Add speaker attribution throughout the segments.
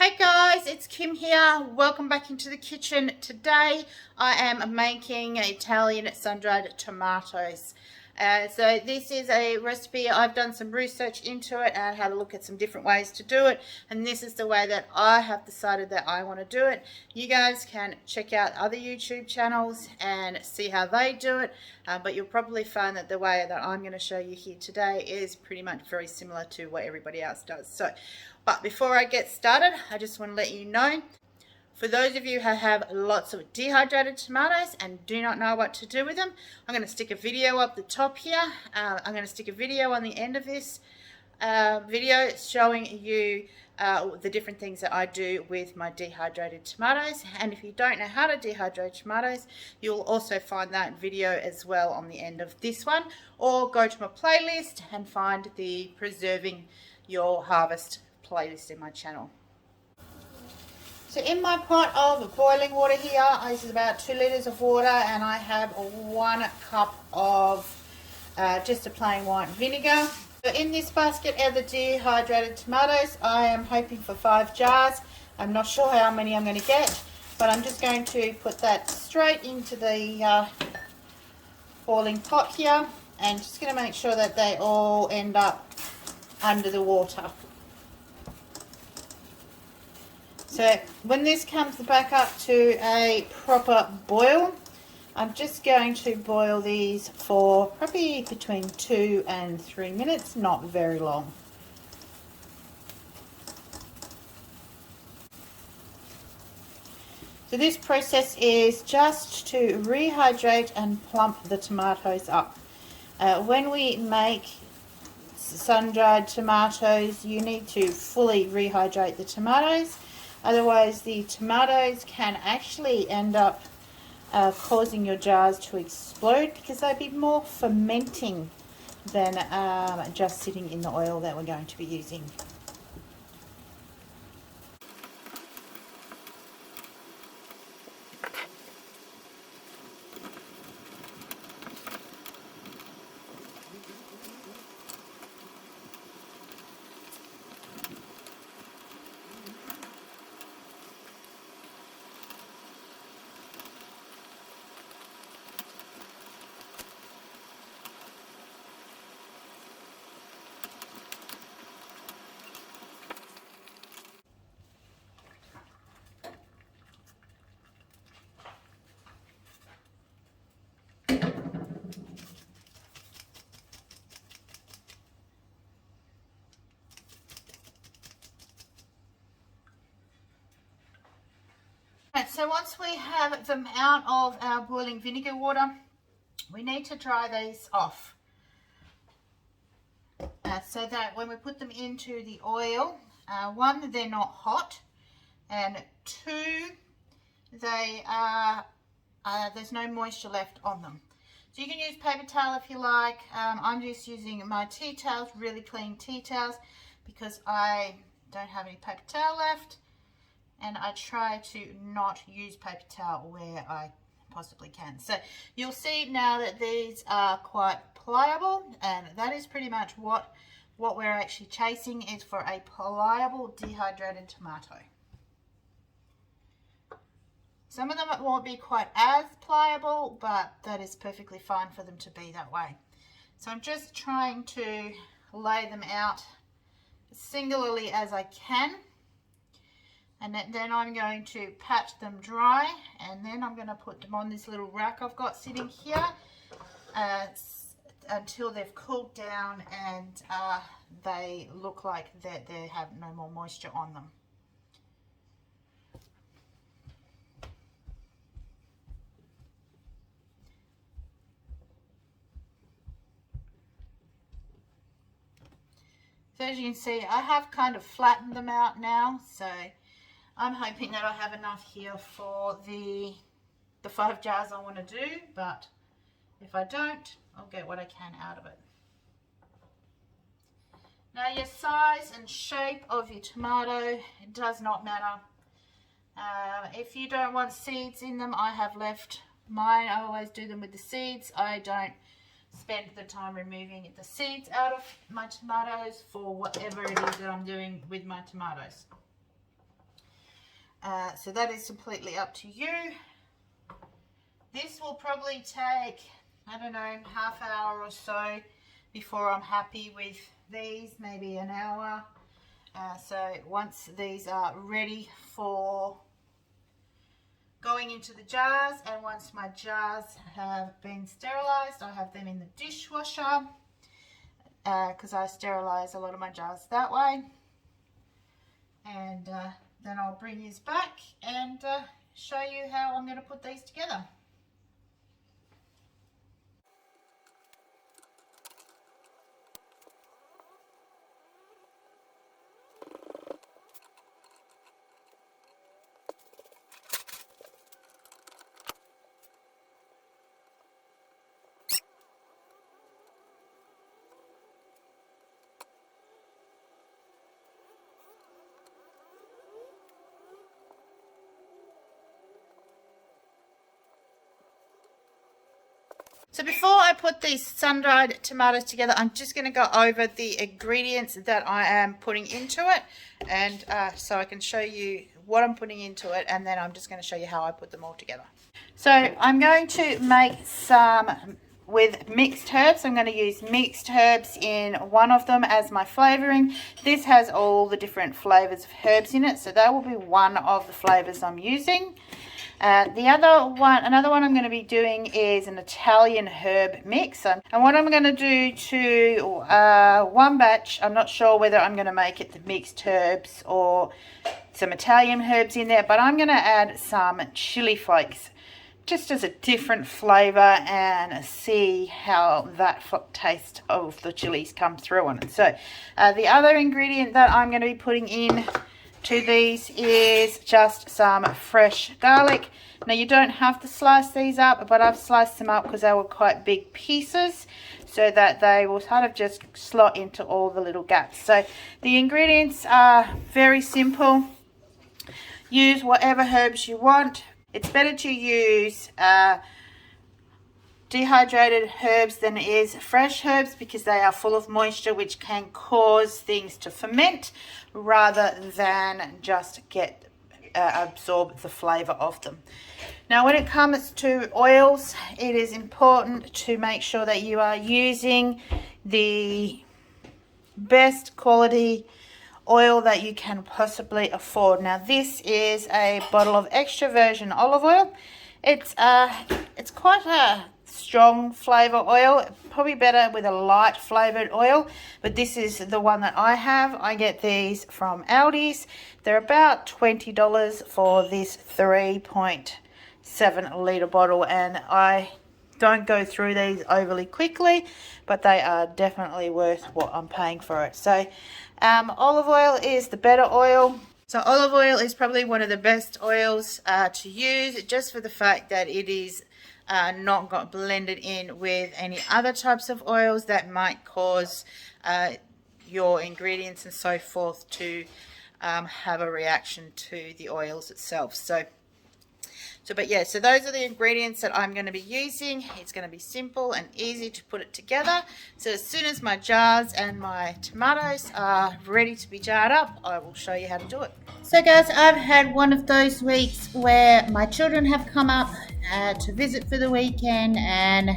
Speaker 1: Hey guys, it's Kim here. Welcome back into the kitchen. Today I am making Italian sun-dried tomatoes. So this is a recipe. I've done some research into it and had a look at some different ways to do it, and this is the way that I have decided that I want to do it. You guys can check out other YouTube channels and see how they do it, but you'll probably find that the way that I'm going to show you here today is pretty much very similar to what everybody else does. But before I get started, I just want to let you know, for those of you who have lots of dehydrated tomatoes and do not know what to do with them, I'm going to stick a video up the top here. I'm going to stick a video on the end of this video showing you the different things that I do with my dehydrated tomatoes. And if you don't know how to dehydrate tomatoes, you'll also find that video as well on the end of this one, or go to my playlist and find the Preserving Your Harvest playlist in my channel. So in my pot of boiling water here, this is about 2 litres of water, and I have 1 cup of just a plain white vinegar. So in this basket of the dehydrated tomatoes, I am hoping for 5 jars. I'm not sure how many I'm going to get, but I'm just going to put that straight into the boiling pot here, and just going to make sure that they all end up under the water. So when this comes back up to a proper boil, I'm just going to boil these for probably between 2 and 3 minutes, not very long. So this process is just to rehydrate and plump the tomatoes up. When we make sun-dried tomatoes, you need to fully rehydrate the tomatoes. Otherwise, the tomatoes can actually end up causing your jars to explode, because they'd be more fermenting than just sitting in the oil that we're going to be using. So once we have them out of our boiling vinegar water, we need to dry these off so that when we put them into the oil, 1, they're not hot, and 2, they are there's no moisture left on them. So you can use paper towel if you like. I'm just using my tea towels, really clean tea towels, because I don't have any paper towel left. And I try to not use paper towel where I possibly can. So you'll see now that these are quite pliable, and that is pretty much what we're actually chasing, is for a pliable dehydrated tomato. Some of them won't be quite as pliable, but that is perfectly fine for them to be that way. So I'm just trying to lay them out as singularly as I can. And then I'm going to pat them dry, and then I'm going to put them on this little rack I've got sitting here until they've cooled down and they look like that they have no more moisture on them. So as you can see, I have kind of flattened them out now, so I'm hoping that I have enough here for the 5 jars I want to do, but if I don't, I'll get what I can out of it. Now your size and shape of your tomato, it does not matter. If you don't want seeds in them, I have left mine. I always do them with the seeds. I don't spend the time removing the seeds out of my tomatoes for whatever it is that I'm doing with my tomatoes. So that is completely up to you. This will probably take, I don't know, half hour or so before I'm happy with these, maybe an hour. So once these are ready for going into the jars, and once my jars have been sterilized, I have them in the dishwasher because I sterilize a lot of my jars that way. And then I'll bring these back and show you how I'm going to put these together. So before I put these sun-dried tomatoes together, I'm just going to go over the ingredients that I am putting into it, and so I can show you what I'm putting into it, and then I'm just going to show you how I put them all together. So I'm going to make some with mixed herbs. I'm going to use mixed herbs in one of them as my flavoring. This has all the different flavors of herbs in it, so that will be one of the flavors I'm using. Another one I'm going to be doing is an Italian herb mix. And what I'm going to do to one batch, I'm not sure whether I'm going to make it the mixed herbs or some Italian herbs in there, but I'm going to add some chili flakes just as a different flavor and see how that taste of the chilies come through on it. So the other ingredient that I'm going to be putting in to these is just some fresh garlic. Now you don't have to slice these up, but I've sliced them up because they were quite big pieces so that they will kind of just slot into all the little gaps. So the ingredients are very simple. Use whatever herbs you want. It's better to use dehydrated herbs than it is fresh herbs because they are full of moisture, which can cause things to ferment rather than just absorb the flavor of them. Now when it comes to oils, it is important to make sure that you are using the best quality oil that you can possibly afford. Now this is a bottle of extra virgin olive oil. It's quite a strong flavor oil, probably better with a light flavored oil, but this is the one that I have. I get these from Aldi's. They're about $20 for this 3.7 litre bottle, and I don't go through these overly quickly, but they are definitely worth what I'm paying for it. So olive oil is the better oil. So olive oil is probably one of the best oils to use, just for the fact that it is not got blended in with any other types of oils that might cause your ingredients and so forth to have a reaction to the oils itself. So those are the ingredients that I'm going to be using. It's going to be simple and easy to put it together. So as soon as my jars and my tomatoes are ready to be jarred up, I will show you how to do it. So guys, I've had one of those weeks where my children have come up to visit for the weekend and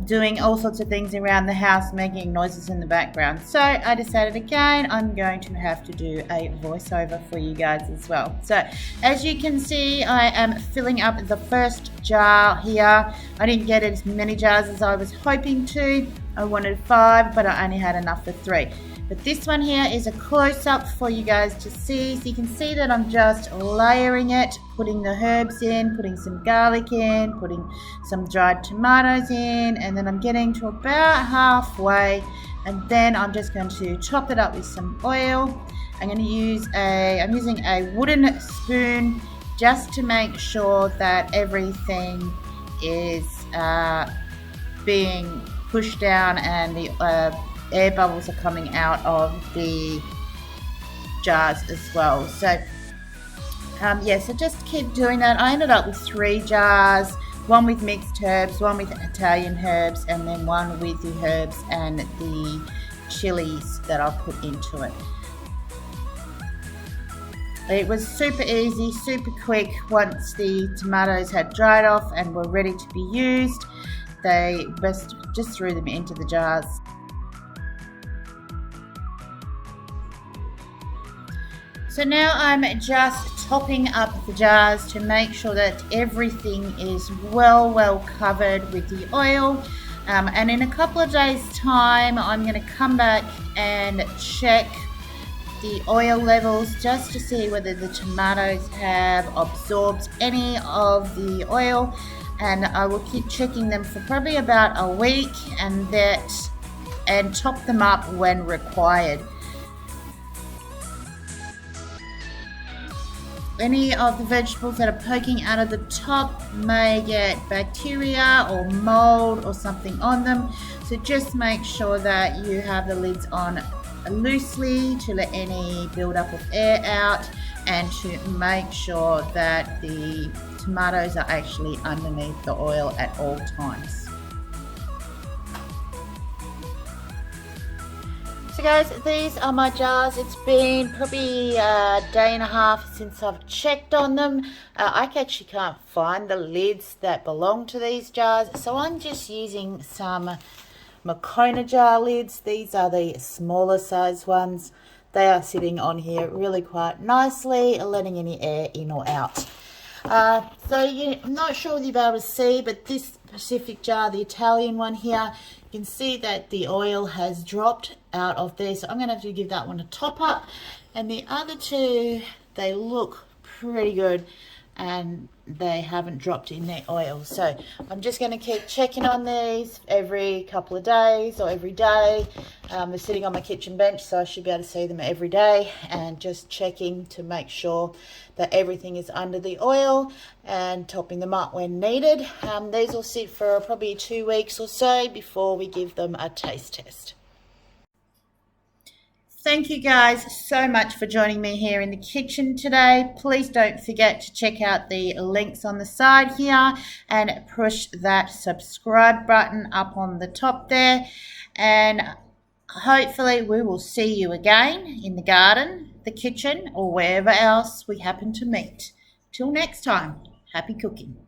Speaker 1: doing all sorts of things around the house, making noises in the background. So I decided again I'm going to have to do a voiceover for you guys as well. So as you can see, I am filling up the first jar here. I didn't get as many jars as I was hoping to. I wanted 5, but I only had enough for 3. But this one here is a close-up for you guys to see. So you can see that I'm just layering it, putting the herbs in, putting some garlic in, putting some dried tomatoes in, and then I'm getting to about halfway, and then I'm just going to top it up with some oil. I'm using a wooden spoon just to make sure that everything is being pushed down and the air bubbles are coming out of the jars as well. So so just keep doing that. I ended up with 3 jars, one with mixed herbs, one with Italian herbs, and then one with the herbs and the chilies that I'll put into it. It was super easy, super quick. Once the tomatoes had dried off and were ready to be used, they just threw them into the jars. So now I'm just topping up the jars to make sure that everything is well covered with the oil. And in a couple of days' time, I'm going to come back and check the oil levels just to see whether the tomatoes have absorbed any of the oil, and I will keep checking them for probably about a week and top them up when required. Any of the vegetables that are poking out of the top may get bacteria or mold or something on them, so just make sure that you have the lids on loosely to let any buildup of air out, and to make sure that the tomatoes are actually underneath the oil at all times. So guys, these are my jars. It's been probably a day and a half since I've checked on them. I actually can't find the lids that belong to these jars, so I'm just using some Moccona jar lids. These are the smaller size ones. They are sitting on here really quite nicely, letting any air in or out. So you're not sure whether you'll be able to see, but this specific jar, the Italian one here, you can see that the oil has dropped out of there, so I'm going to have to give that one a top up. And the other two, they look pretty good and they haven't dropped in their oil, so I'm just going to keep checking on these every couple of days or every day. They're sitting on my kitchen bench, so I should be able to see them every day, and just checking to make sure that everything is under the oil and topping them up when needed. These will sit for probably 2 weeks or so before we give them a taste test. Thank you guys so much for joining me here in the kitchen today. Please don't forget to check out the links on the side here and push that subscribe button up on the top there. And hopefully we will see you again in the garden, the kitchen, or wherever else we happen to meet. Till next time, happy cooking.